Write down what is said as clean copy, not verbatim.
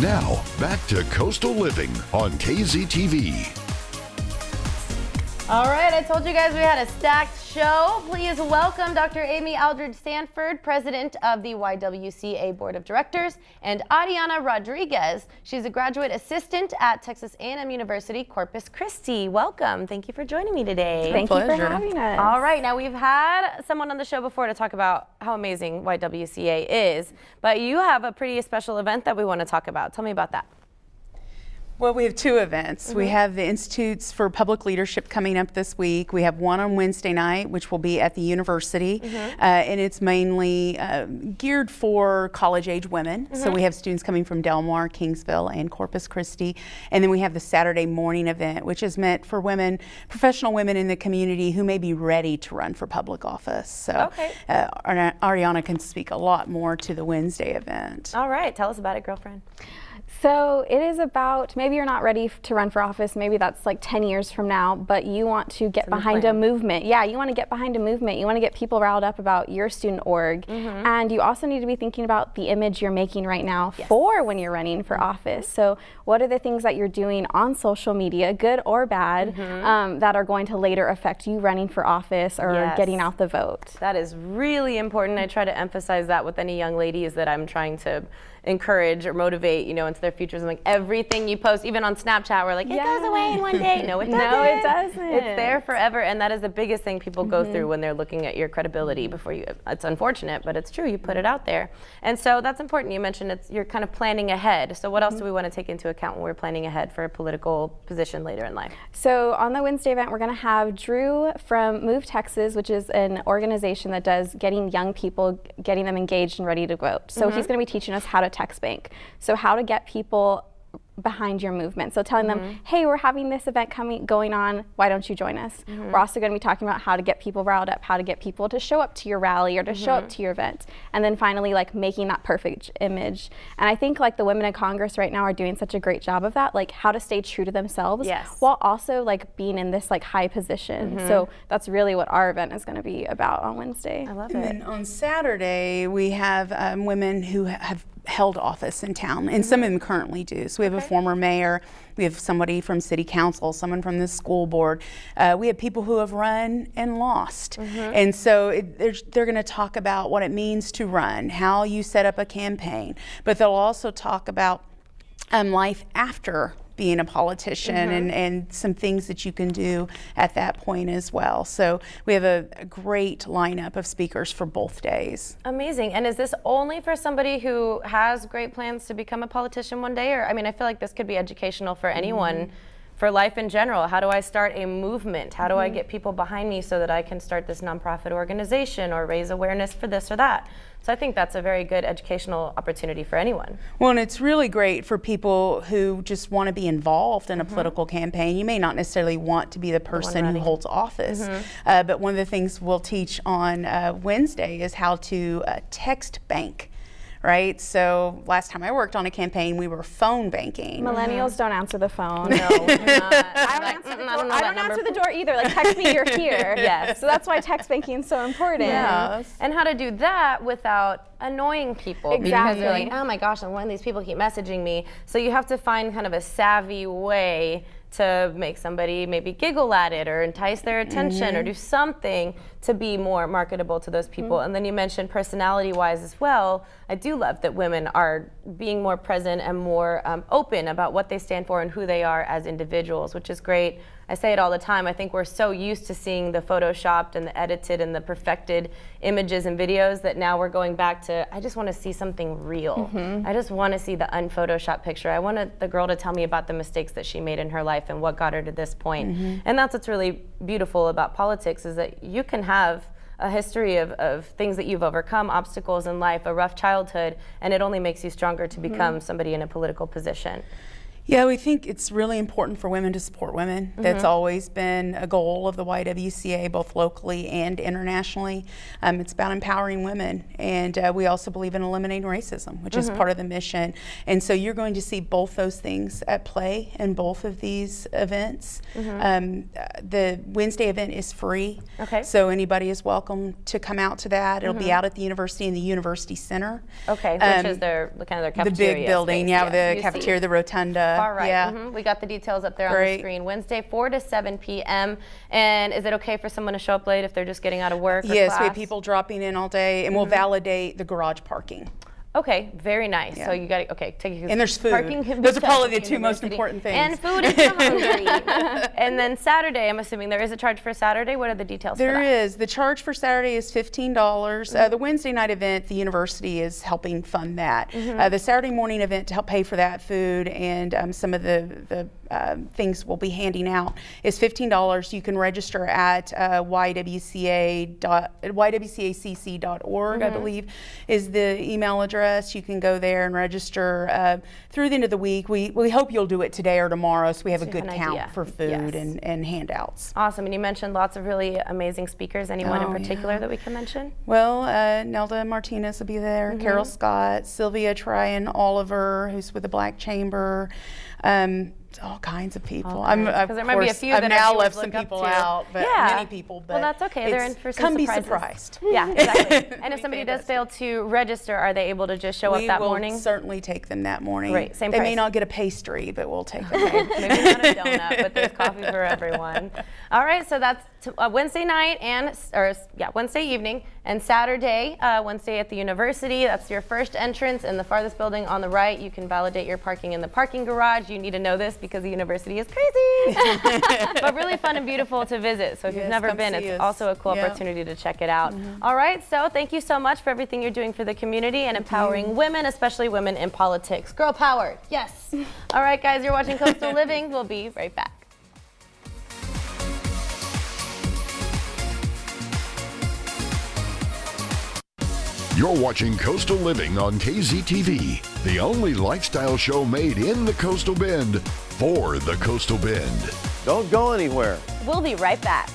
Now, back to Coastal Living on KZTV. All right, I told you guys we had a stacked show. Please welcome Dr. Amy Aldridge Sanford, president of the YWCA Board of Directors, and Ariana Rodriguez. She's a graduate assistant at Texas A&M University, Corpus Christi. Welcome. Thank you for joining me today. Thank you for having us. All right, now we've had someone on the show before to talk about how amazing YWCA is, but you have a pretty special event that we want to talk about. Tell me about that. Well, we have two events. We have the Institutes for Public Leadership coming up this week. We have one on Wednesday night, which will be at the university, and it's mainly geared for college-age women. So we have students coming from Del Mar, Kingsville, and Corpus Christi. And then we have the Saturday morning event, which is meant for women, professional women in the community who may be ready to run for public office. So Ariana can speak a lot more to the Wednesday event. All right, tell us about it, girlfriend. So it is about, maybe you're not ready to run for office, maybe that's like 10 years from now, but you want to get behind a movement. Yeah, you want to get behind a movement. You want to get people riled up about your student org. And you also need to be thinking about the image you're making right now for when you're running for office. So what are the things that you're doing on social media, good or bad, that are going to later affect you running for office or getting out the vote? That is really important. I try to emphasize that with any young ladies that I'm trying to encourage or motivate, you know, into their futures. I'm like, everything you post, even on Snapchat, we're like, it goes away in one day. No, it doesn't. No, it doesn't. It's there forever, and that is the biggest thing people go through when they're looking at your credibility before you. It's unfortunate, but it's true. You put it out there, and so that's important. You mentioned you're kind of planning ahead. So what else do we want to take into account when we're planning ahead for a political position later in life? So on the Wednesday event, we're going to have Drew from Move Texas, which is an organization that does getting young people, getting them engaged and ready to vote. So he's going to be teaching us how to text bank. So how to get people behind your movement. So telling them, hey, we're having this event going on, why don't you join us? We're also going to be talking about how to get people riled up, how to get people to show up to your rally or to show up to your event. And then finally, like making that perfect image. And I think like the women in Congress right now are doing such a great job of that, like how to stay true to themselves while also like being in this like high position. So that's really what our event is going to be about on Wednesday. I love it. And then on Saturday, we have women who have held office in town, and some of them currently do. So we have a former mayor, we have somebody from city council, someone from the school board. We have people who have run and lost. And so they're going to talk about what it means to run, how you set up a campaign, but they'll also talk about life after being a politician and some things that you can do at that point as well. So we have a great lineup of speakers for both days. Amazing. And is this only for somebody who has great plans to become a politician one day? Or, I mean, I feel like this could be educational for anyone, for life in general. How do I start a movement? How do I get people behind me so that I can start this nonprofit organization or raise awareness for this or that? So I think that's a very good educational opportunity for anyone. Well, and it's really great for people who just want to be involved in a political campaign. You may not necessarily want to be the person who holds office, but one of the things we'll teach on Wednesday is how to text bank. Right? So last time I worked on a campaign, we were phone banking. Millennials don't answer the phone. No, we're not. I don't answer the door either. Like, text me, you're here. Yes. So that's why text banking is so important. Yes. And how to do that without annoying people. Exactly. Because they're like, oh my gosh, and when these people keep messaging me. So you have to find kind of a savvy way to make somebody maybe giggle at it or entice their attention or do something to be more marketable to those people. And then you mentioned personality-wise as well. I do love that women are being more present and more open about what they stand for and who they are as individuals, which is great. I say it all the time. I think we're so used to seeing the photoshopped and the edited and the perfected images and videos that now we're going back to, I just want to see something real. I just want to see the unphotoshopped picture. I want the girl to tell me about the mistakes that she made in her life and what got her to this point. And that's what's really beautiful about politics, is that you can have a history of things that you've overcome, obstacles in life, a rough childhood, and it only makes you stronger to become somebody in a political position. Yeah, we think it's really important for women to support women. That's always been a goal of the YWCA, both locally and internationally. It's about empowering women, and we also believe in eliminating racism, which is part of the mission. And so you're going to see both those things at play in both of these events. The Wednesday event is free, so anybody is welcome to come out to that. It'll be out at the university in the University Center. Okay, which is their kind of their cafeteria. The big building, space. The cafeteria, the rotunda. Far right. Yeah. We got the details up there on the screen. Wednesday, 4 to 7 p.m. And is it okay for someone to show up late if they're just getting out of work or Yes, class? we have people dropping in all day, and we'll validate the garage parking. Okay, very nice. Yeah. So you got to, And there's food. Parking Those are probably the two most important things. And food if you're hungry. And then Saturday, I'm assuming there is a charge for Saturday. What are the details for that? There is. The charge for Saturday is $15. The Wednesday night event, the university is helping fund that. The Saturday morning event to help pay for that food and some of the things we'll be handing out is $15. You can register at YWCAcc.org, I believe, is the email address. You can go there and register through the end of the week. We hope you'll do it today or tomorrow, so we have a good count for food and handouts. Awesome. And you mentioned lots of really amazing speakers. Anyone in particular that we can mention? Well, Nelda Martinez will be there, Carol Scott, Sylvia Tryon Oliver, who's with the Black Chamber. All kinds of people. Because there might be a few that I've now our left viewers some look up people to. out, but many people. But well, that's okay. They're in for some come surprises. be surprised. Yeah, exactly. And if somebody does fail to register, are they able to just show up that morning? We will certainly take them that morning. Right, same They price. may not get a pastry, but we'll take them. Maybe not a donut, but there's coffee for everyone. All right, so that's Wednesday night Wednesday evening, and Saturday, Wednesday at the university. That's your first entrance in the farthest building on the right. You can validate your parking in the parking garage. You need to know this because the university is crazy, but really fun and beautiful to visit. So if you've never been, it's also a cool opportunity to check it out. All right, so thank you so much for everything you're doing for the community and empowering women, especially women in politics. Girl power, yes. All right, guys, you're watching Coastal Living. We'll be right back. You're watching Coastal Living on KZTV, the only lifestyle show made in the Coastal Bend for the Coastal Bend. Don't go anywhere. We'll be right back.